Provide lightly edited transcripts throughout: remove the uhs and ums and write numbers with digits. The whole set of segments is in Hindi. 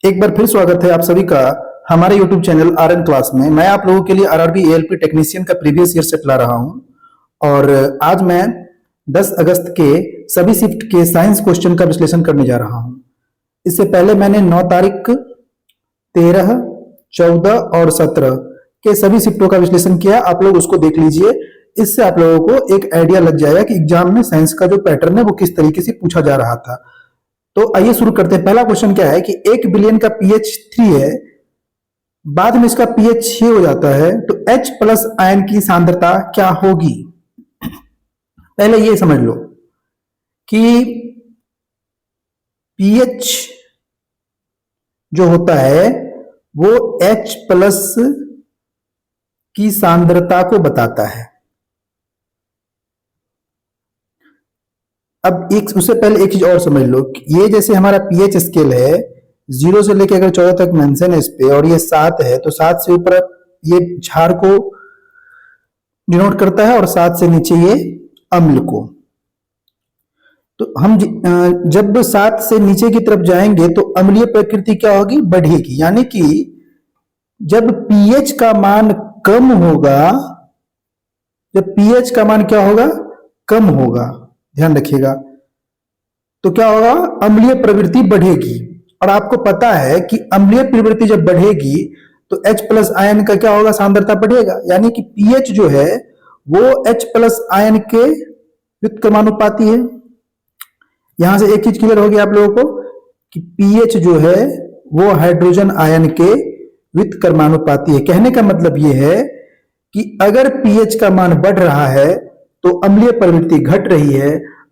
एक बार फिर स्वागत है आप सभी का हमारे YouTube चैनल आरएन क्लास में। मैं आप लोगों के लिए आरआरबी एएलपी टेक्नीशियन का प्रीवियस ईयर सेट ला रहा हूं और आज मैं 10 अगस्त के सभी शिफ्ट के साइंस क्वेश्चन का विश्लेषण करने जा रहा हूं। इससे पहले मैंने 9 तारीख, 13, 14 और 17 के सभी शिफ्टों का विश्लेषण किया। आप लोग उसको देख लीजिए, इससे आप लोगों को एक आइडिया लग जाएगा कि एग्जाम में साइंस का जो पैटर्न है वो किस तरीके से पूछा जा रहा था। तो आइए शुरू करते हैं। पहला क्वेश्चन क्या है कि 1 बिलियन का पीएच 3 है, बाद में इसका पीएच 6 हो जाता है, तो H प्लस आयन की सांद्रता क्या होगी। पहले ये समझ लो कि पीएच जो होता है वो H प्लस की सांद्रता को बताता है। अब एक उससे पहले एक चीज और समझ लो, ये जैसे हमारा पीएच स्केल है 0 से लेकर अगर 14 तक मेंशन है इस पे, और ये 7 है तो 7 से ऊपर ये क्षार को डिनोट करता है और 7 से नीचे ये अम्ल को। तो हम जब 7 से नीचे की तरफ जाएंगे तो अम्लीय प्रकृति क्या होगी, बढ़ेगी। यानी कि जब पीएच का मान कम होगा, जब पीएच का मान क्या होगा, कम होगा, ध्यान रखिएगा, तो क्या होगा, अम्लीय प्रवृत्ति बढ़ेगी। और आपको पता है कि अम्लीय प्रवृत्ति जब बढ़ेगी तो H प्लस आयन का क्या होगा, सांद्रता बढ़ेगा। यानी कि पीएच जो है वो H प्लस आयन के व्युत्क्रमानुपाती है। यहां से एक चीज क्लियर होगी आप लोगों को कि पीएच जो है वो हाइड्रोजन आयन के व्युत्क्रमानुपाती है। कहने का मतलब ये है कि अगर पीएच का मान बढ़ रहा है तो अम्लीय प्रवृत्ति घट रही है,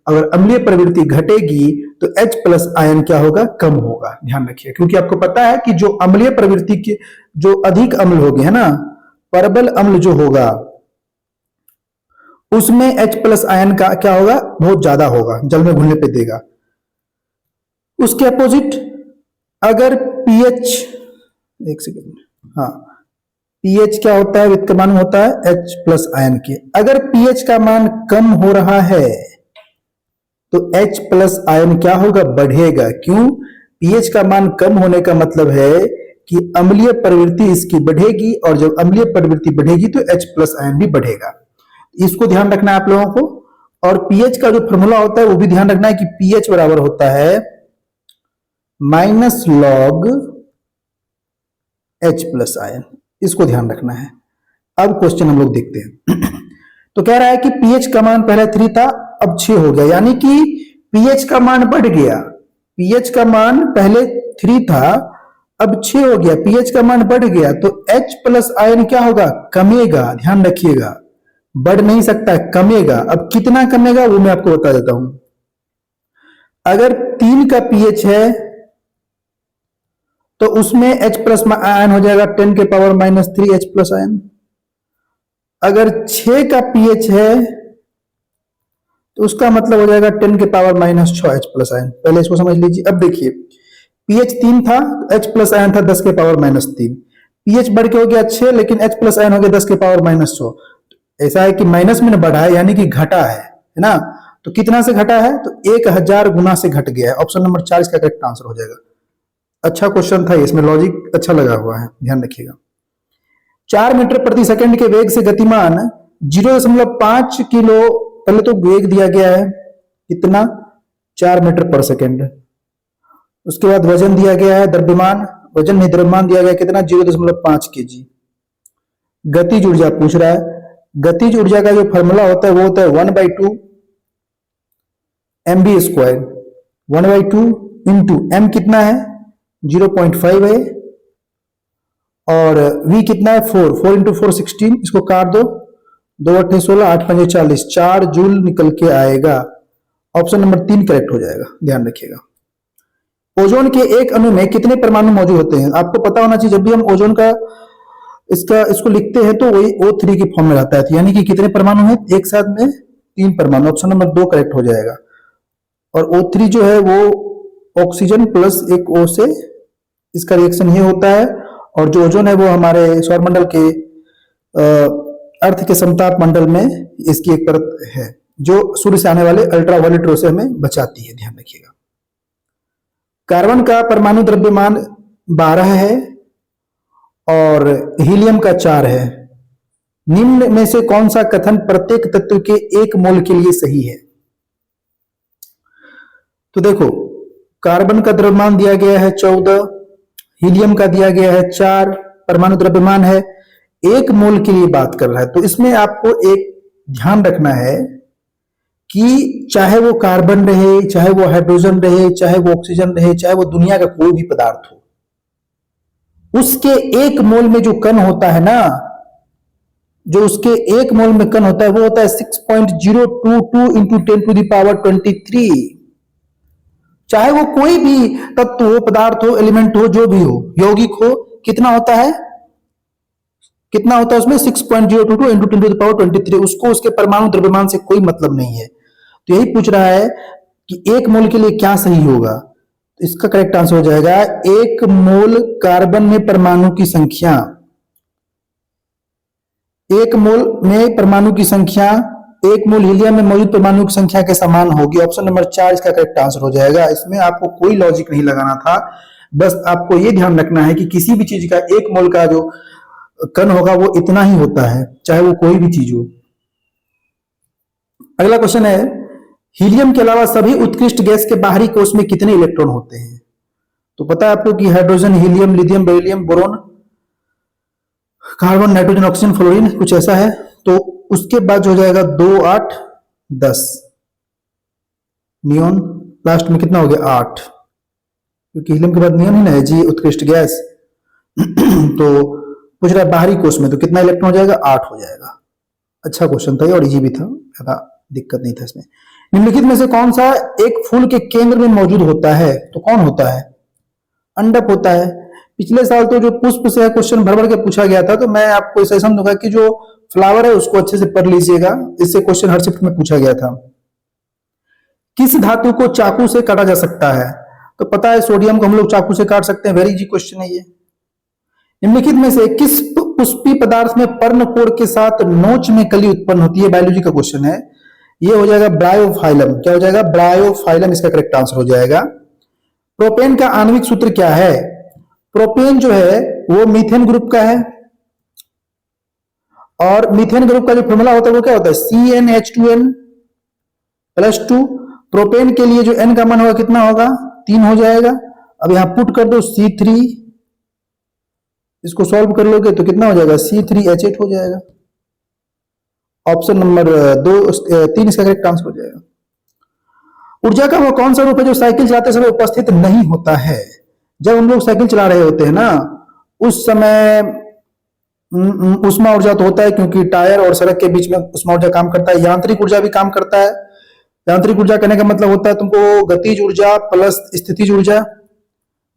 अगर अम्लीय प्रवृत्ति घटेगी तो H प्लस आयन क्या होगा, कम होगा। ध्यान रखिए, क्योंकि आपको पता है कि जो अम्लीय प्रवृत्ति के जो अधिक अम्ल होगी है ना, परबल अम्ल जो होगा उसमें H प्लस आयन का क्या होगा, बहुत ज्यादा होगा, जल में घुलने पे देगा। उसके अपोजिट अगर पीएच, एक सेकेंड, हाँ, पीएच क्या होता है, व्युत्क्रमाणु होता है H प्लस आयन के। अगर पीएच का मान कम हो रहा है तो H प्लस आयन क्या होगा, बढ़ेगा। क्यों, पीएच का मान कम होने का मतलब है कि अम्लीय प्रवृत्ति इसकी बढ़ेगी, और जब अम्लीय प्रवृत्ति बढ़ेगी तो H प्लस आयन भी बढ़ेगा। इसको ध्यान रखना है आप लोगों को। और पीएच का जो फॉर्मूला होता है वो भी ध्यान रखना है कि पीएच बराबर होता है minus log H plus ion. इसको ध्यान रखना है। अब क्वेश्चन हम लोग देखते हैं। तो कह रहा है कि पीएच का मान पहले 3 था, अब 6 हो गया, यानी कि पीएच का मान बढ़ गया। पीएच का मान पहले 3 था, अब 6 हो गया, पीएच का मान बढ़ गया, तो H प्लस आयन क्या होगा, कमेगा। ध्यान रखिएगा, बढ़ नहीं सकता, कमेगा। अब कितना कमेगा वो मैं आपको बता देता हूं। अगर 3 का पीएच है तो उसमें H प्लस आयन हो जाएगा 10 के power minus 3 H plus ion. अगर 6 का पीएच है तो उसका मतलब हो जाएगा 10 के power minus 6 H plus ion. पहले इसको समझ लीजिए। अब देखिए, पीएच 3 था, H प्लस आयन था 10 के पावर माइनस 3, पीएच बढ़ के हो गया 6, लेकिन H प्लस आयन हो गया 10 के पावर माइनस 6। ऐसा है कि माइनस में बढ़ा है, यानी कि घटा है ना। तो कितना से घटा है, तो 1000 गुना से घट गया है। ऑप्शन नंबर 4 इसका करेक्ट आंसर हो जाएगा। अच्छा क्वेश्चन था, इसमें लॉजिक अच्छा लगा हुआ है, ध्यान रखिएगा। 4 मीटर प्रति सेकंड के वेग से गतिमान 0.5 किलो, पहले तो वेग दिया गया है कितना, 4 मीटर पर सेकंड। उसके बाद वजन दिया गया है, द्रव्यमान, वजन नहीं द्रव्यमान दिया गया कितना, 0.5 kg। गतिज ऊर्जा पूछ रहा है। गतिज ऊर्जा का जो फॉर्मूला होता है वो होता है 1/2 mv²। 1/2 इंटू m कितना है, 0.5 है, और v कितना है, 4 इंटू 4 16। इसको काट दो, 2 8 16, 8 5 40, 4 जूल निकल के आएगा। ऑप्शन नंबर 3 करेक्ट हो जाएगा, ध्यान रखिएगा। ओजोन के एक अणु में कितने परमाणु मौजूद होते हैं, आपको पता होना चाहिए। जब भी हम ओजोन का इसको लिखते हैं तो वही O3 की फॉर्म में रहता है, यानी कि कितने परमाणु हैं, एक साथ में 3 परमाणु। ऑप्शन नंबर 2 करेक्ट हो जाएगा। और O3 जो है वो ऑक्सीजन प्लस एक O से इसका रिएक्शन ये होता है। और जो ओजोन है वो हमारे सौरमंडल के अर्थ के समताप मंडल में इसकी एक परत है जो सूर्य से आने वाले अल्ट्रावायलेट रे से हमें बचाती है, ध्यान रखिएगा। कार्बन का परमाणु द्रव्यमान 12 है और हीलियम का 4 है। निम्न में से कौन सा कथन प्रत्येक तत्व के 1 मोल के लिए सही है? तो देखो, कार्बन का द्रव्यमान दिया गया है 14, हीलियम का दिया गया है 4, परमाणु द्रव्यमान है 1 मोल के लिए बात कर रहा है। तो इसमें आपको एक ध्यान रखना है कि चाहे वो कार्बन रहे, चाहे वो हाइड्रोजन रहे, चाहे वो ऑक्सीजन रहे, चाहे वो दुनिया का कोई भी पदार्थ हो, उसके 1 मोल में जो कण होता है ना, जो उसके 1 मोल में कण होता है वो होता है 6.022 इंटू 10⁻23। चाहे वो कोई भी तत्व हो, पदार्थ हो, एलिमेंट हो, जो भी हो, यौगिक हो, कितना होता है, कितना होता है उसमें 6.022 इंटू 10⁻23। उसको उसके परमाणु द्रव्यमान से कोई मतलब नहीं है। तो यही पूछ रहा है कि 1 मोल के लिए क्या सही होगा। तो इसका करेक्ट आंसर हो जाएगा 1 मोल कार्बन में परमाणु की संख्या, 1 मोल में परमाणु की संख्या 1 मोल हीलियम में मौजूद परमाणु की संख्या के समान होगी। ऑप्शन नंबर 4 इसका करेक्ट आंसर हो जाएगा। इसमें आपको कोई लॉजिक नहीं लगाना था, बस आपको यह ध्यान रखना है कि किसी भी चीज का 1 मोल का जो कण होगा वो इतना ही होता है, चाहे वो कोई भी चीज हो। अगला क्वेश्चन है, हीलियम के अलावा सभी उत्कृष्ट गैस के बाहरी कोश में कितने इलेक्ट्रॉन होते हैं? तो पता है आपको कि hydrogen, helium, lithium, beryllium, boron, carbon, nitrogen, oxygen, fluorine, कुछ ऐसा है। तो उसके बाद हो जाएगा 2, 8, 10, नियोन लास्ट में कितना हो गया 8, क्योंकि हीलियम के बाद नियोन ही ना है जी, उत्कृष्ट गैस। तो पूछ रहा है बाहरी कोश में, तो कितना इलेक्ट्रॉन हो जाएगा 8 हो जाएगा। अच्छा क्वेश्चन था और इजी भी था, ज्यादा दिक्कत नहीं था इसमें। निम्नलिखित में से कौन सा एक फूल के केंद्र में मौजूद होता है? तो कौन होता है? अंडक होता है। पिछले साल तो जो पुष्प से क्वेश्चन भर भर के पूछा गया था, तो मैं आपको सजेशन दूंगा कि जो फ्लावर है उसको अच्छे से पढ़ लीजिएगा, इससे क्वेश्चन हर शिफ्ट में पूछा गया था। किस धातु को चाकू से काटा जा सकता है? तो पता है सोडियम को हम लोग चाकू से काट सकते हैं, वेरी इजी क्वेश्चन है ये। निम्नलिखित में से किस पुष्पी पदार्थ में पर्णकोण के साथ नोच में कली उत्पन्न होती है? बायोलॉजी का क्वेश्चन है ये, हो जाएगा ब्रायोफाइलम। क्या हो जाएगा? ब्रायोफाइलम इसका करेक्ट आंसर हो जाएगा। प्रोपेन का आणविक सूत्र क्या है? प्रोपेन जो है वो मीथेन ग्रुप का है, और मीथेन ग्रुप का जो फॉर्मूला होता है वो क्या होता है? CnH2n+2। प्रोपेन के लिए जो n का मान होगा कितना होगा? 3 हो जाएगा। अब यहां पुट कर दो C3, इसको सॉल्व कर लोगे तो कितना हो जाएगा? C3H8 हो जाएगा। ऑप्शन नंबर 3 इसका करेक्ट आंसर हो जाएगा। ऊर्जा का वो कौन सा रूप है जो साइकिल चलाते समय उपस्थित नहीं होता है? जब हम लोग साइकिल चला रहे होते हैं ना, उस समय ऊष्मा ऊर्जा तो होता है, क्योंकि टायर और सड़क के बीच में ऊष्मा ऊर्जा काम करता है। यांत्रिक ऊर्जा भी काम करता है। यांत्रिक ऊर्जा कहने का मतलब होता है तुमको गतिज ऊर्जा प्लस स्थितिज ऊर्जा।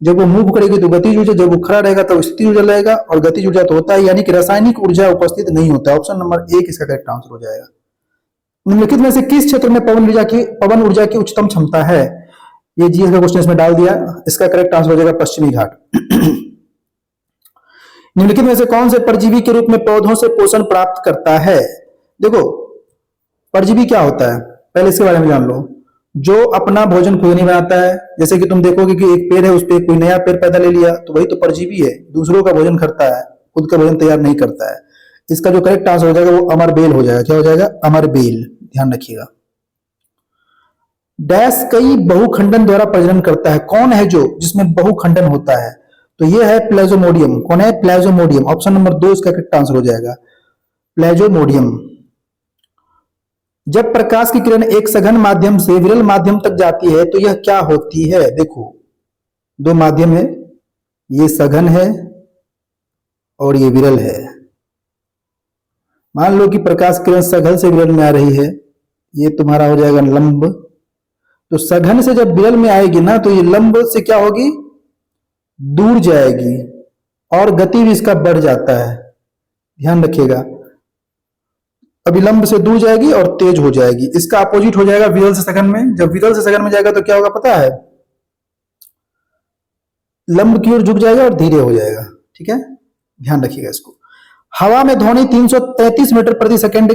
जब वो मूव करेगी तो गतिज ऊर्जा, जब वो खड़ा रहेगा तो स्थितिज ऊर्जा लगेगा, और गतिज ऊर्जा तो होता है, यानी कि रासायनिक ऊर्जा उपस्थित नहीं होता है। ऑप्शन नंबर 1 इसका करेक्ट आंसर हो जाएगा। निम्नलिखित में से किस क्षेत्र में पवन ऊर्जा की उच्चतम क्षमता है? ये जीएस का क्वेश्चन इसमें डाल दिया, इसका करेक्ट आंसर हो जाएगा पश्चिमी घाट। निम्नलिखित में से कौन से परजीवी के रूप में पौधों से पोषण प्राप्त करता है? देखो, परजीवी क्या होता है पहले इसके बारे में जान लो। जो अपना भोजन खुद नहीं बनाता है, जैसे कि तुम देखोगे कि एक पेड़ है, उस पे कोई नया पेड़ पैदा ले लिया, तो वही तो परजीवी है। दूसरों का भोजन करता है, खुद का भोजन तैयार नहीं करता है। इसका जो करेक्ट आंसर हो जाएगा वो अमरबेल हो जाएगा। क्या हो जाएगा? अमरबेल। ध्यान रखिएगा। डैश कई बहुखंडन द्वारा प्रजनन करता है। कौन है जो जिसमें बहुखंडन होता है? तो ये है प्लाज्मोडियम। कौन है? प्लाज्मोडियम। ऑप्शन नंबर 2 इसका करेक्ट आंसर हो जाएगा, प्लाज्मोडियम। जब प्रकाश की किरण एक सघन माध्यम से विरल माध्यम तक जाती है तो यह क्या होती है? देखो, 2 माध्यम है, ये सघन है और ये विरल है। मान लो कि प्रकाश किरण सघन से विरल में आ रही है, ये तुम्हारा हो जाएगा लंब। तो सघन से जब विरल में आएगी ना, तो ये लंब से क्या होगी? दूर जाएगी, और गति भी इसका बढ़ जाता है। ध्यान रखिएगा, अभिलंब से दूर जाएगी और तेज हो जाएगी। इसका अपोजिट हो जाएगा विरल से सघन में। जब विरल से सघन में जाएगा तो क्या होगा पता है? लंब की ओर झुक जाएगा और धीरे हो जाएगा। ठीक है, ध्यान रखिएगा इसको। हवा में ध्वनि 333 मीटर प्रति सेकंड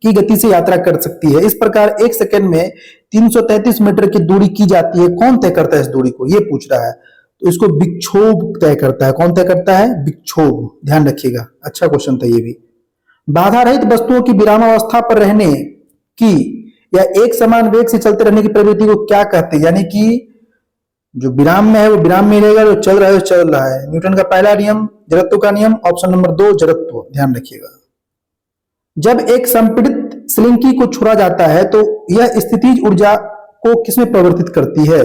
की गति से यात्रा कर सकती है। इस प्रकार 1 सेकंड में 333 मीटर की दूरी की जाती है। कौन तय करता है इस दूरी को? ये पूछ रहा है। तो इसको विक्षोभ तय करता है। कौन तय करता है? विक्षोभ। ध्यान रखिएगा, अच्छा क्वेश्चन था ये भी। बाधा रहित वस्तुओं की विरामावस्था पर रहने की या एक समान वेग से चलते रहने की प्रवृत्ति को क्या कहते हैं? यानी कि जो विराम में है वो विराम में रहेगा, जो चल रहा है वो चल रहा है। न्यूटन का पहला नियम, जड़त्व का नियम। ऑप्शन नंबर 2 जड़त्व। ध्यान रखिएगा। जब एक संपीड़ित स्लिंकी को छोड़ा जाता है तो यह स्थितिज ऊर्जा को किसमें परिवर्तित करती है?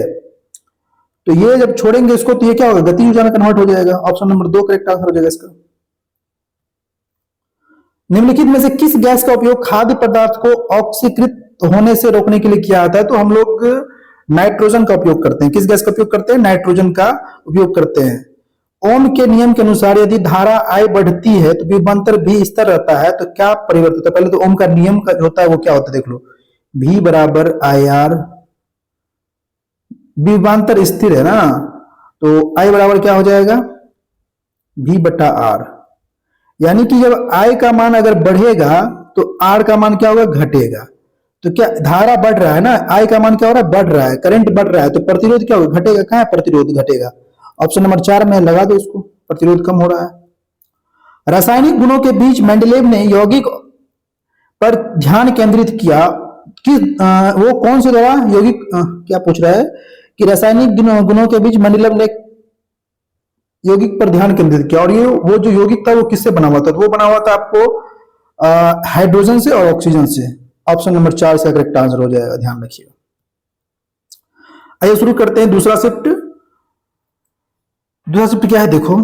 तो ये जब छोड़ेंगे इसको तो ये क्या होगा? गति ऊर्जा में कन्वर्ट हो जाएगा। ऑप्शन नंबर 2 करेक्ट आंसर हो जाएगा इसका। निम्नलिखित में से किस गैस का उपयोग खाद्य पदार्थ को ऑक्सीकृत होने से रोकने के लिए किया जाता है? तो हम लोग नाइट्रोजन का उपयोग करते हैं। किस गैस का उपयोग करते हैं? नाइट्रोजन का उपयोग करते हैं। ओम के नियम के अनुसार यदि धारा I बढ़ती है तो विभवांतर भी स्थिर रहता है, तो क्या परिवर्तित होता है? पहले तो ओम का नियम का होता है वो क्या होता है देख लो, V बराबर IR। विभवांतर स्थिर है ना, तो I बराबर क्या हो जाएगा? V बटा R। यानी कि जब I का मान अगर बढ़ेगा तो R का मान क्या होगा? घटेगा। तो क्या धारा बढ़ रहा है ना, I का मान क्या हो रहा है? बढ़ रहा है, करंट बढ़ रहा है, तो प्रतिरोध क्या होगा? घटेगा। कहां है प्रतिरोध? घटेगा। ऑप्शन नंबर 4 में लगा दो इसको, प्रतिरोध कम हो रहा है। रासायनिक गुणों के बीच मेंडलेव ने यौगिक पर ध्यान केंद्रित किया कि वो कौन से द्वारा यौगिक क्या पूछ रहा है कि रासायनिक गुणों के बीच मेंडलेव ने यौगिक पर ध्यान केंद्रित किया, और ये वो जो यौगिक था वो किससे बना हुआ था? तो वो बना हुआ था आपको हाइड्रोजन से और ऑक्सीजन से। ऑप्शन नंबर 4 से करेक्ट आंसर हो जाएगा। ध्यान रखिएगा। आइए शुरू करते हैं दूसरा शिफ्ट। दूसरा शिफ्ट क्या है देखो,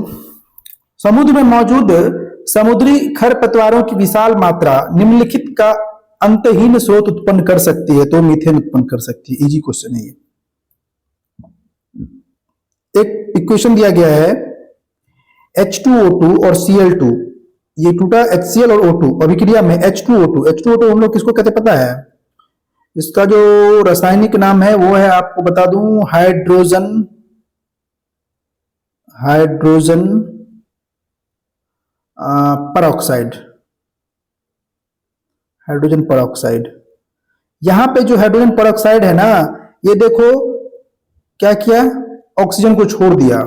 समुद्र में मौजूद समुद्री खरपतवारों की विशाल मात्रा निम्नलिखित का अंतहीन स्रोत उत्पन्न कर सकती है, तो मीथेन उत्पन्न कर सकती है। इजी क्वेश्चन है ये। एक इक्वेशन दिया गया है H2O2 और Cl2, ये टूटा HCl और O2, अभिक्रिया में H2O2। H2O2 हम लोग किसको कहते पता है? इसका जो रासायनिक नाम है वो है, आपको बता दूं, हाइड्रोजन परऑक्साइड। Hydrogen peroxide. यहां पे जो हाइड्रोजन परऑक्साइड है ना, ये देखो क्या किया? ऑक्सीजन को छोड़ दिया,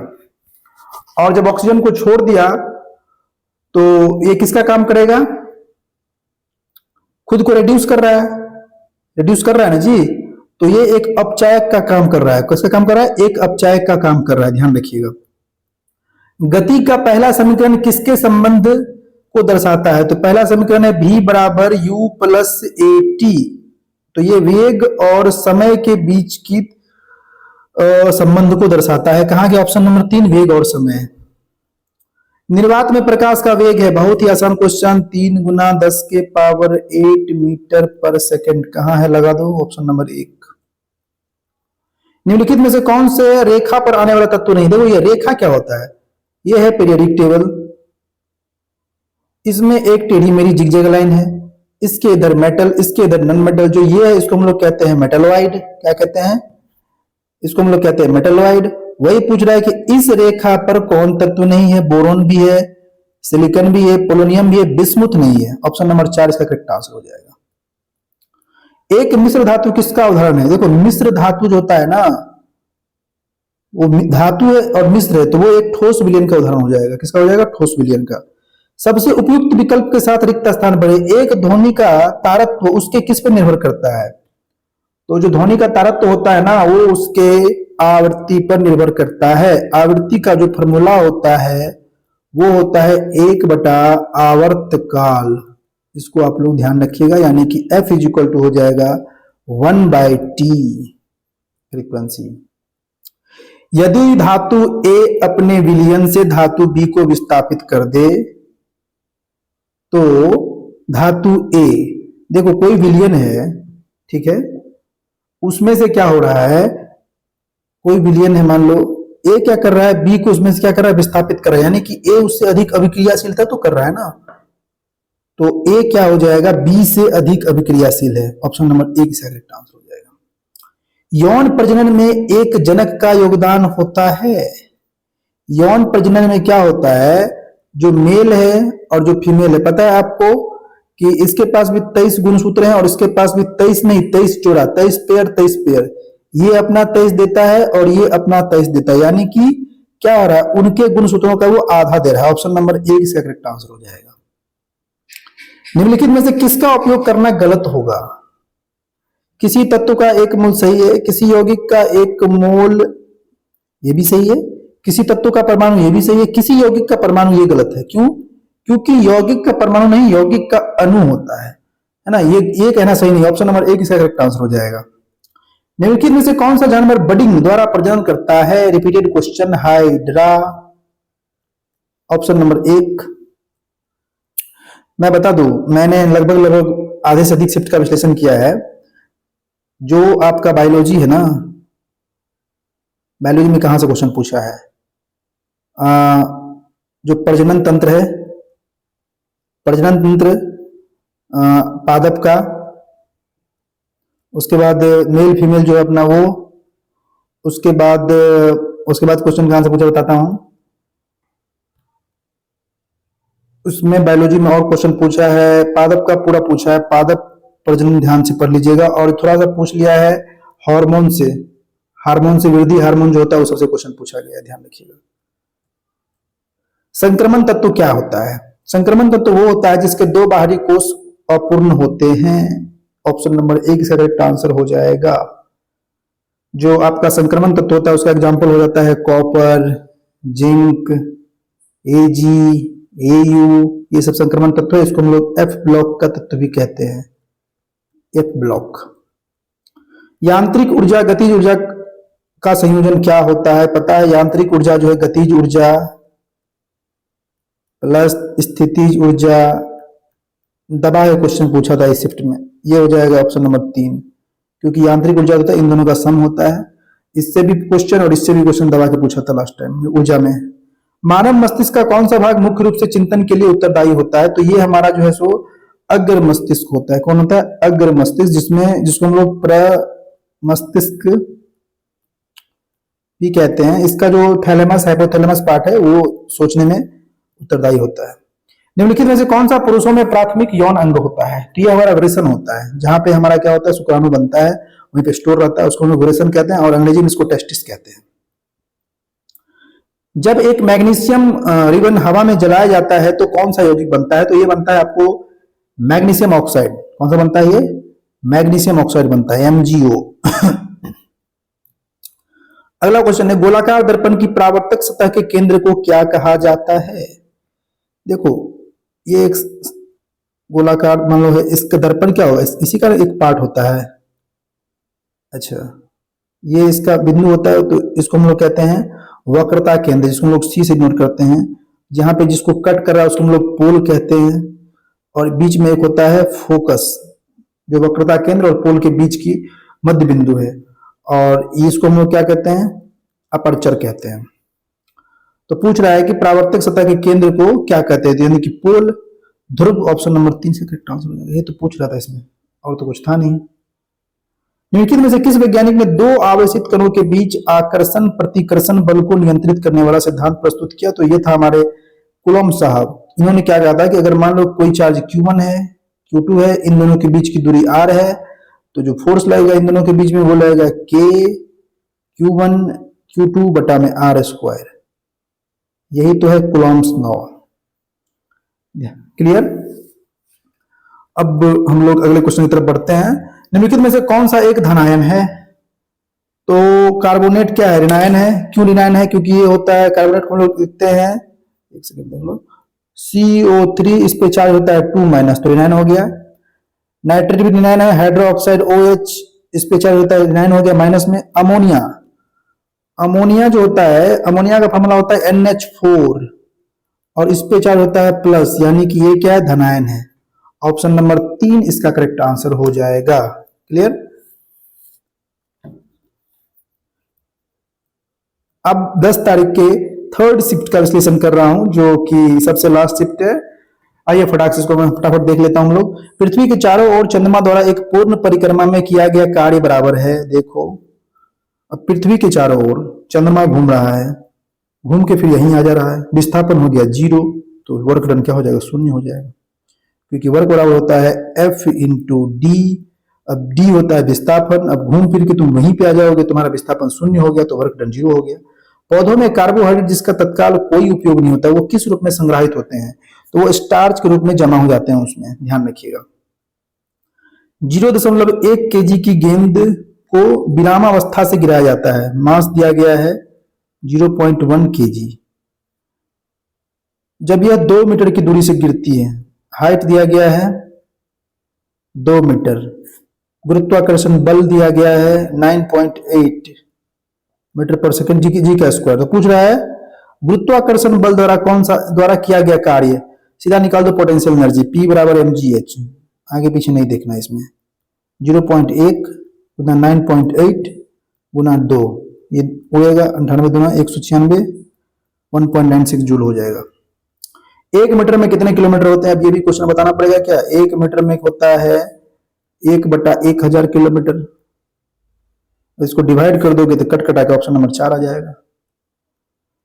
और जब ऑक्सीजन को छोड़ दिया तो ये किसका काम करेगा? खुद को रिड्यूस कर रहा है, रिड्यूस कर रहा है ना जी। तो ये एक अपचायक का काम कर रहा है। किसका काम कर रहा है? एक अपचायक का काम कर रहा है। ध्यान रखिएगा। गति का पहला समीकरण किसके संबंध को दर्शाता है? तो पहला समीकरण है V बराबर U प्लस AT। तो ये वेग और समय के बीच की संबंध को दर्शाता है। कहां के? ऑप्शन नंबर 3 वेग और समय। निर्वात में प्रकाश का वेग है, बहुत ही आसान क्वेश्चन, 3 गुना 10 के पावर 8 मीटर पर सेकंड। कहां है? लगा दो ऑप्शन नंबर 1। निम्नलिखित में से कौन से रेखा पर आने वाला तत्व नहीं? देखो ये रेखा क्या होता है? ये है पीरियोडिक टेबल। इसमें एक टेढ़ी मेरी जिगजैग लाइन है, इसके इधर मेटल, इसके इधर नॉन मेटल। जो ये है इसको हम लोग कहते हैं मेटलॉइड। क्या कहते हैं? इसको हम लोग कहते हैं मेटलॉइड। वही पूछ रहा है कि इस रेखा पर कौन तत्व नहीं है? बोरोन भी है, सिलिकॉन भी है, पोलोनियम भी है, बिस्मुथ नहीं है। ऑप्शन नंबर 4 इसका करेक्ट आंसर हो जाएगा। एक मिश्र धातु किसका उदाहरण है? देखो मिश्र धातु जो होता है ना, वो धातु है और मिश्र है, तो वो एक ठोस विलयन का उदाहरण हो जाएगा। किसका हो जाएगा? ठोस विलयन का। सबसे उपयुक्त विकल्प के साथ रिक्त स्थान भरे। एक ध्वनि का तारत्व उसके किस पर निर्भर करता है? तो जो ध्वनि का तारत्व होता है ना, वो उसके आवृत्ति पर निर्भर करता है। आवृत्ति का जो फॉर्मूला होता है वो होता है 1 बटा आवर्तकाल। इसको आप लोग ध्यान रखिएगा। यानी कि F इज इक्वल टू हो जाएगा 1/T फ्रीक्वेंसी। यदि धातु A अपने विलयन से धातु B को विस्थापित कर दे, तो धातु A, देखो कोई विलयन है, ठीक है, उसमें से क्या हो रहा है? कोई विलयन है, मान लो A क्या कर रहा है? B को उसमें से क्या कर रहा है? विस्थापित कर रहा है। यानी कि A उससे अधिक अभिक्रियाशीलता तो कर रहा है ना, तो A क्या हो जाएगा? B से अधिक अभिक्रियाशील है। ऑप्शन नंबर 1 इसका करेक्ट आंसर हो जाएगा। यौन प्रजनन में एक जनक का योगदान होता है। यौन प्रजनन में क्या होता है? जो मेल है और जो फीमेल है, पता है आपको कि इसके पास भी 23 गुणसूत्र हैं और इसके पास भी 23 नहीं 23 जोड़ा, 23 पेयर, 23 पेयर। ये अपना 23 देता है और ये अपना 23 देता है। यानी कि क्या हो रहा है, उनके गुणसूत्रों का वो आधा दे रहा है। ऑप्शन नंबर ए इसका करेक्ट आंसर हो जाएगा। निम्नलिखित में से किसका उपयोग करना गलत होगा? किसी तत्व का एक मोल सही है, किसी यौगिक का एक मोल ये भी सही है, किसी तत्व का परमाणु ये भी सही है, किसी यौगिक का परमाणु ये गलत है। क्यों? क्योंकि यौगिक का परमाणु नहीं, यौगिक का अणु होता है ना। ये कहना सही नहीं। ऑप्शन नंबर एक इसका करेक्ट आंसर हो जाएगा। निम्नलिखित में से कौन सा जानवर बडिंग द्वारा प्रजनन करता है? Repeated question, hydra. Option number एक। मैं बता दूं, मैंने लगभग आधे से अधिक शिफ्ट का विश्लेषण किया है। जो आपका बायोलॉजी है ना, बायोलॉजी में कहां से क्वेश्चन पूछा है? जो प्रजनन तंत्र है, प्रजनन तंत्र पादप का, उसके बाद मेल फीमेल जो है अपना वो, उसके बाद क्वेश्चन कहां से पूछा बताता हूं। उसमें बायोलॉजी में और क्वेश्चन पूछा है, पादप का पूरा पूछा है, पादप प्रजनन ध्यान से पढ़ लीजिएगा। और थोड़ा सा पूछ लिया है हार्मोन से, वृद्धि हार्मोन जो होता है वो सबसे क्वेश्चन पूछा गया है, ध्यान रखिएगा। संक्रमण तत्व क्या होता है? संक्रमण तत्व वो होता है जिसके दो बाहरी कोष अपूर्ण होते हैं। ऑप्शन नंबर एक इसका करेक्ट आंसर हो जाएगा। जो आपका संक्रमण तत्व होता है उसका एग्जांपल हो जाता है कॉपर, जिंक, एजी, एयू, ये सब संक्रमण तत्व है। इसको हम लोग एफ ब्लॉक का तत्व भी कहते हैं, एफ ब्लॉक। यांत्रिक ऊर्जा गतिज ऊर्जा का संयोजन क्या होता है? पता है, यांत्रिक ऊर्जा जो है गतिज ऊर्जा प्लस स्थितिज ऊर्जा। दबा के क्वेश्चन पूछा था इस शिफ्ट में, ये हो जाएगा ऑप्शन नंबर 3, क्योंकि यांत्रिक ऊर्जा होता है इन दोनों का सम होता है। इससे भी क्वेश्चन और इससे भी क्वेश्चन दबा के पूछा था लास्ट टाइम ऊर्जा में। मानव मस्तिष्क का कौन सा भाग मुख्य रूप से चिंतन के लिए उत्तरदायी होता है? तो ये हमारा जो है सो अग्र मस्तिष्क होता है। कौन होता है? अग्र मस्तिष्क, जिसको हम लोग प्रमस्तिष्क भी कहते हैं। इसका जो थैलेमस हाइपोथैलेमस पार्ट है वो सोचने में उत्तरदायी होता है। निम्नलिखित में से कौन सा पुरुषों में प्राथमिक यौन अंग होता है? तो ये हमारा वृषण होता है, जहां पे हमारा क्या होता है, शुक्राणु बनता है, वहीं पे स्टोर रहता है, उसको हम लोग वृषण कहते हैं और अंग्रेजी में इसको टेस्टिस कहते हैं। जब एक मैग्नीशियम रिबन हवा में जलाया जाता है तो कौन सा यौगिक बनता है? तो ये बनता है आपको मैग्नीशियम ऑक्साइड। कौन सा बनता है? ये मैग्नीशियम ऑक्साइड बनता है, MgO। अगला क्वेश्चन है, गोलाकार दर्पण की परावर्तक सतह के केंद्र को क्या कहा जाता है? देखो, ये एक गोलाकार मान लो है, इसका दर्पण क्या होगा? इसी का एक पार्ट होता है। अच्छा, ये इसका बिंदु होता है, तो इसको हम लोग कहते हैं वक्रता केंद्र, जिसको हम लोग सी से नोट करते हैं। जहां पे जिसको कट कर रहा है उसको हम लोग पोल कहते हैं। और बीच में एक होता है फोकस, जो वक्रता केंद्र और पोल के बीच की मध्य बिंदु है, और इसको हम लोग क्या कहते हैं? अपर्चर कहते हैं। तो पूछ रहा है कि परावर्तक सतह के केंद्र को क्या कहते हैं, यानी कि पोल, ध्रुव। ऑप्शन नंबर 3 से करेक्ट आंसर हो जाएगा। ये तो पूछ रहा था इसमें, और तो कुछ था नहीं। निम्नलिखित में से किस वैज्ञानिक ने दो आवेशित कणों के बीच आकर्षण प्रतिकर्षण बल को नियंत्रित करने वाला सिद्धांत प्रस्तुत किया? तो ये था हमारे कूलॉम साहब। इन्होंने क्या कहा था कि अगर मान लो कोई चार्ज Q1 है, Q2 है, इन दोनों के बीच की दूरी R है, तो जो फोर्स लगेगा इन दोनों के बीच में वो लगेगा K Q1 Q2 बटा में R स्क्वायर। यही तो है कूलॉम्स लॉ। क्लियर? अब हम लोग अगले क्वेश्चन की तरफ बढ़ते हैं। निम्नलिखित में से कौन सा एक धनायन है? तो कार्बोनेट क्या है? ऋणायन है। क्यों ऋणायन है? क्योंकि ये होता है, कार्बोनेट को हम लोग लिखते हैं, एक सेकंड देख लो, CO3, इस पे चार्ज होता है 2- तो ऋणायन हो गया। नाइट्रेट भी ऋणायन है। हाइड्रोक्साइड OH, इस पे चार्ज होता है, ऋणायन हो गया माइनस में। अमोनिया जो होता है, अमोनिया का फॉर्मूला होता है NH4 और इस पे चार्ज होता है प्लस, यानी कि ये क्या है? धनायन है। ऑप्शन नंबर 3 इसका करेक्ट आंसर हो जाएगा। क्लियर? अब 10 तारीख के थर्ड शिफ्ट का विश्लेषण कर रहा हूं, जो कि सबसे लास्ट शिफ्ट है। आइए फटाक से इसको मैं फटाफट देख लेता हूं हम लोग। पृथ्वी के चारों ओर चंद्रमा द्वारा एक पूर्ण परिक्रमा में किया गया कार्य बराबर है। देखो, अब पृथ्वी के चारों ओर चंद्रमा घूम रहा है, घूम के फिर यहीं आ जा रहा है, विस्थापन हो गया 0, तो वर्क डन क्या हो जाएगा? 0 हो जाएगा, क्योंकि वर्क बराबर होता है F इंटू डी। अब डी होता है विस्थापन। अब घूम फिर के तुम वहीं पे आ जाओगे, तुम्हारा विस्थापन 0 हो गया, तो वर्क डन 0 हो गया। पौधों में कार्बोहाइड्रेट जिसका तत्काल कोई उपयोग नहीं होता, वो किस रूप में संग्रहित होते हैं? तो वो स्टार्च के रूप में जमा हो जाते हैं उसमें, ध्यान रखिएगा। 0.1 केजी की गेंद को विरामावस्था से गिराया जाता है, मास दिया गया है 0.1 केजी। जब यह 2 मीटर की दूरी से गिरती है, हाइट दिया गया है 2 मीटर, गुरुत्वाकर्षण बल दिया गया है 9.8 मीटर पर सेकंड जी का स्क्वायर। तो पूछ रहा है गुरुत्वाकर्षण बल द्वारा किया गया कार्य, सीधा निकाल दो पोटेंशियल एनर्जी, P बराबर mgh, आगे पीछे नहीं देखना इसमें। 0.1 गुना 9.8 गुना 2, ये उड़ेगा 98 गुना 196, 1.96 जूल हो जाएगा। 1 मीटर में कितने किलोमीटर होते हैं? अब ये भी क्वेश्चन बताना पड़ेगा क्या? 1 मीटर में होता है 1/1000 किलोमीटर। इसको डिवाइड कर दोगे तो कट कटा के ऑप्शन नंबर 4 आ जाएगा।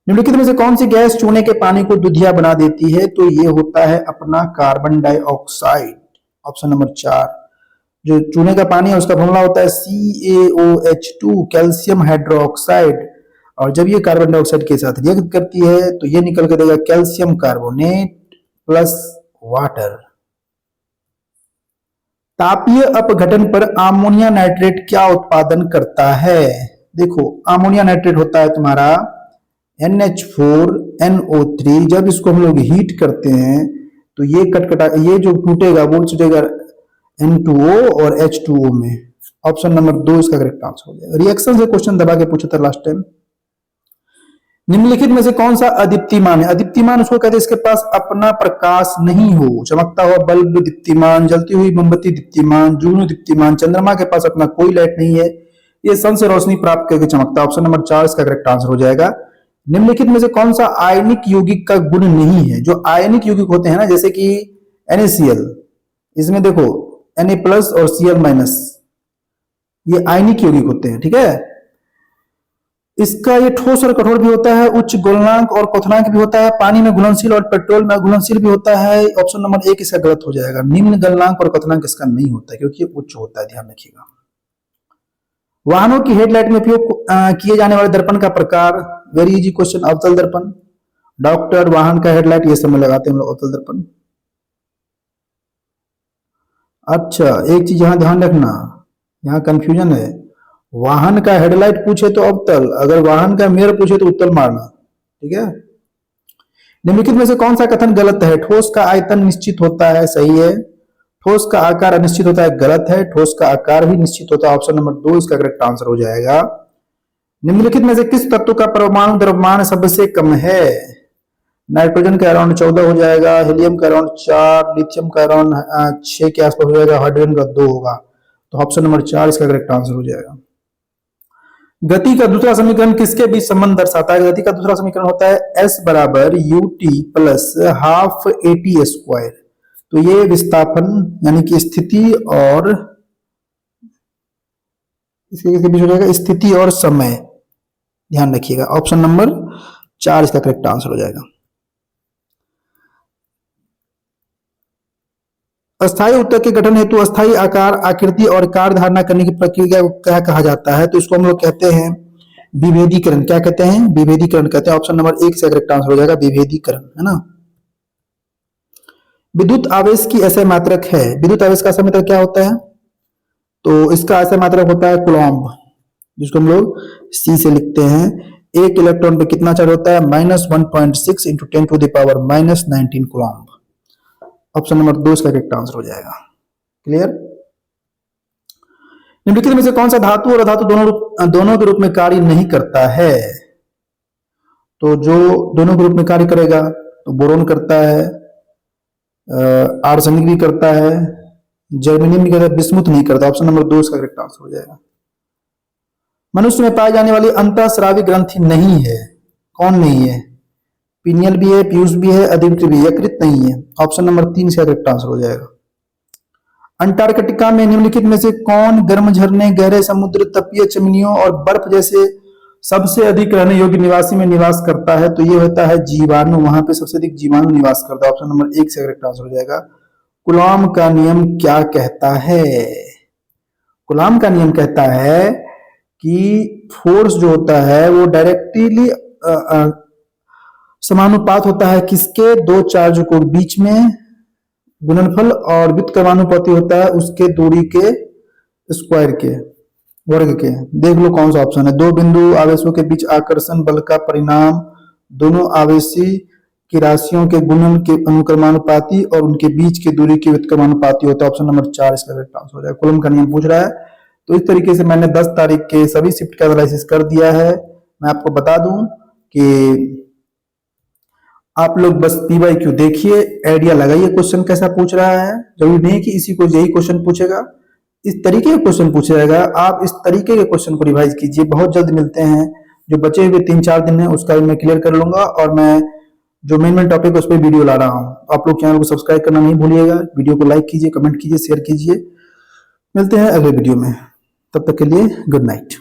निम्नलिखित में से कौन सी गैस चूने के पानी को दुधिया बना देती है? तो ये होता है अपना कार्बन डाइऑक्साइड, ऑप्शन नंबर 4। जो चूने का पानी है उसका फॉर्मूला होता है CaOH2, कैल्शियम हाइड्रोक्साइड, और जब ये कार्बन डाइऑक्साइड के साथ रिएक्ट करती है तो ये निकल कर देगा कैल्शियम कार्बोनेट प्लस वाटर। तापीय अपघटन पर अमोनिया नाइट्रेट क्या उत्पादन करता है? देखो, अमोनिया नाइट्रेट होता है तुम्हारा NH4NO3। जब इसको हम लोग हीट करते हैं तो ये कटकटा, ये जो टूटेगा वो छूटेगा N2O और H2O में। ऑप्शन नंबर 2 इसका करेक्ट आंसर हो जाएगा। रिएक्शन से क्वेश्चन दबा के पूछा था लास्ट टाइम। निम्नलिखित में से कौन सा अदीप्तिमान है? अदीप्तिमान उसको कहते हैं इसके पास अपना प्रकाश नहीं हो, चमकता हुआ बल्ब दीप्तिमान, जलती हुई मोमबत्ती दीप्तिमान, जुगनू दीप्तिमान। चंद्रमा के पास अपना कोई लाइट नहीं है, ये सन से रोशनी प्राप्त करके चमकता है। ऑप्शन नंबर 4 इसका करेक्ट आंसर हो जाएगा। निम्नलिखित में से कौन सा आयनिक यौगिक का गुण नहीं है? जो आयनिक यौगिक होते हैं ना, जैसे कि NaCl, इसमें देखो Na प्लस और Cl माइनस, ये आयनिक यौगिक होते हैं, ठीक है। इसका ये ठोस और कठोर भी होता है, उच्च गलनांक और क्वथनांक भी होता है, पानी में घुलनशील और पेट्रोल में घुलनशील भी होता है। ऑप्शन नंबर 1 इसका गलत हो जाएगा। निम्न गलनांक और क्वथनांक इसका नहीं होता है क्योंकि ये उच्च होता है, ध्यान रखिएगा। वाहनों की हेडलाइट में उपयोग किए जाने वाले दर्पण का प्रकार, वेरी इजी क्वेश्चन, अवतल दर्पण। डॉक्टर, वाहन का हेडलाइट, ये सब में लगाते हैं हम लोग अवतल दर्पण। अच्छा, एक चीज यहां ध्यान रखना, यहाँ कंफ्यूजन है। वाहन का हेडलाइट पूछे तो अवतल, अगर वाहन का मिरर पूछे तो उत्तल मारना, ठीक है। निम्नलिखित में से कौन सा कथन गलत है? ठोस का आयतन निश्चित होता है, सही है। ठोस का आकार अनिश्चित होता है, गलत है। ठोस का आकार भी निश्चित होता है। ऑप्शन नंबर 2 इसका करेक्ट आंसर हो जाएगा। निम्नलिखित में से किस तत्व का परमाणु द्रव्यमान सबसे कम है? नाइट्रोजन का अराउंड 14 हो जाएगा, हीलियम का अराउंड 4, लिथियम का अराउंड 6 के आसपास हो जाएगा, हाइड्रोजन का 2 होगा। तो ऑप्शन नंबर 4 इसका करेक्ट आंसर हो जाएगा। गति का दूसरा समीकरण किसके बीच संबंध दर्शाता है? गति का दूसरा समीकरण होता है S बराबर ut plus half AT square. तो ये विस्थापन यानी कि स्थिति और इसके बीच हो जाएगा स्थिति और समय, ध्यान रखिएगा। ऑप्शन नंबर 4 इसका करेक्ट आंसर हो जाएगा। अस्थायी ऊतक के गठन हेतु अस्थायी आकार, आकृति और कार्य धारणा करने की प्रक्रिया को क्या कहा जाता है? तो इसको हम लोग कहते हैं विभेदीकरण। क्या कहते हैं? विभेदीकरण कहते हैं। ऑप्शन नंबर 1 से करेक्ट आंसर हो जाएगा, विभेदीकरण, है ना। विद्युत आवेश की असह मात्रक है। विद्युत आवेश का असह मात्रक क्या होता है? तो इसका असह मात्रक होता है कूलम्ब, जिसको हम लोग C से लिखते हैं। एक इलेक्ट्रॉन पे कितना चार्ज होता है? -1.6 × 10⁻⁻19 कूलम्ब। ऑप्शन नंबर 2 इसका करेक्ट आंसर हो जाएगा। क्लियर? निम्नलिखित में से कौन सा धातु और अधातु दोनों के रूप में कार्य नहीं करता है? तो जो दोनों के रूप में कार्य करेगा तो बोरोन करता है, आर्सेनिक भी करता है, जर्मेनियम भी करता है, बिस्मुथ नहीं करता। ऑप्शन नंबर 2 इसका करेक्ट आंसर हो जाएगा। मनुष्य में पाई जाने वाली अंतःस्रावी ग्रंथि नहीं है। कौन नहीं है? पीनियल भी है, पीयूष भी है, अधिवृक्क भी है, यकृत नहीं है। ऑप्शन नंबर 3 इसका करेक्ट आंसर हो जाएगा। अंटार्कटिका में निम्नलिखित में से कौन गर्म झरने, गहरे समुद्र, तपीय चमनियों और बर्फ जैसे सबसे अधिक रहने योग्य निवासी में निवास करता है? तो ये होता है जीवाणु, वहां पे सबसे अधिक जीवाणु निवास करता है। ऑप्शन नंबर 1 से करेक्ट आंसर हो जाएगा। कूलॉम का नियम क्या कहता है? कूलॉम का नियम कहता है कि फोर्स जो होता है वो डायरेक्टली समानुपात होता है किसके? दो चार्ज को बीच में गुणनफल, और व्युत्क्रमानुपाती होता है उसके दूरी के स्क्वायर के, वर्ग के। देख लो कौन सा ऑप्शन है। दो बिंदु आवेशों के बीच आकर्षण बल का परिणाम दोनों आवेशी की राशियों के गुणन के अनुक्रमानुपाती और उनके बीच की दूरी के व्युत्क्रमानुपाती होता है। ऑप्शन नंबर 4 इसका करेक्ट आंसर हो जाएगा। कूलम्ब का नियम पूछ रहा है। तो इस तरीके से मैंने 10 तारीख के सभी शिफ्ट का एनालिसिस कर दिया है। मैं आपको बता दूं कि आप लोग बस PYQ देखिए, आइडिया लगाइए क्वेश्चन कैसा पूछ रहा है। जरूरी नहीं कि इसी को यही क्वेश्चन पूछेगा, इस तरीके का क्वेश्चन पूछा जाएगा। आप इस तरीके के क्वेश्चन को रिवाइज कीजिए। बहुत जल्द मिलते हैं। जो बचे हुए 3-4 दिन है उसका भी मैं क्लियर कर लूंगा, और मैं जो मेन टॉपिक है उस पर वीडियो ला रहा हूँ। आप लोग चैनल को सब्सक्राइब करना नहीं भूलिएगा, वीडियो को लाइक कीजिए, कमेंट कीजिए, शेयर कीजिए। मिलते हैं अगले वीडियो में, तब तक के लिए गुड नाइट।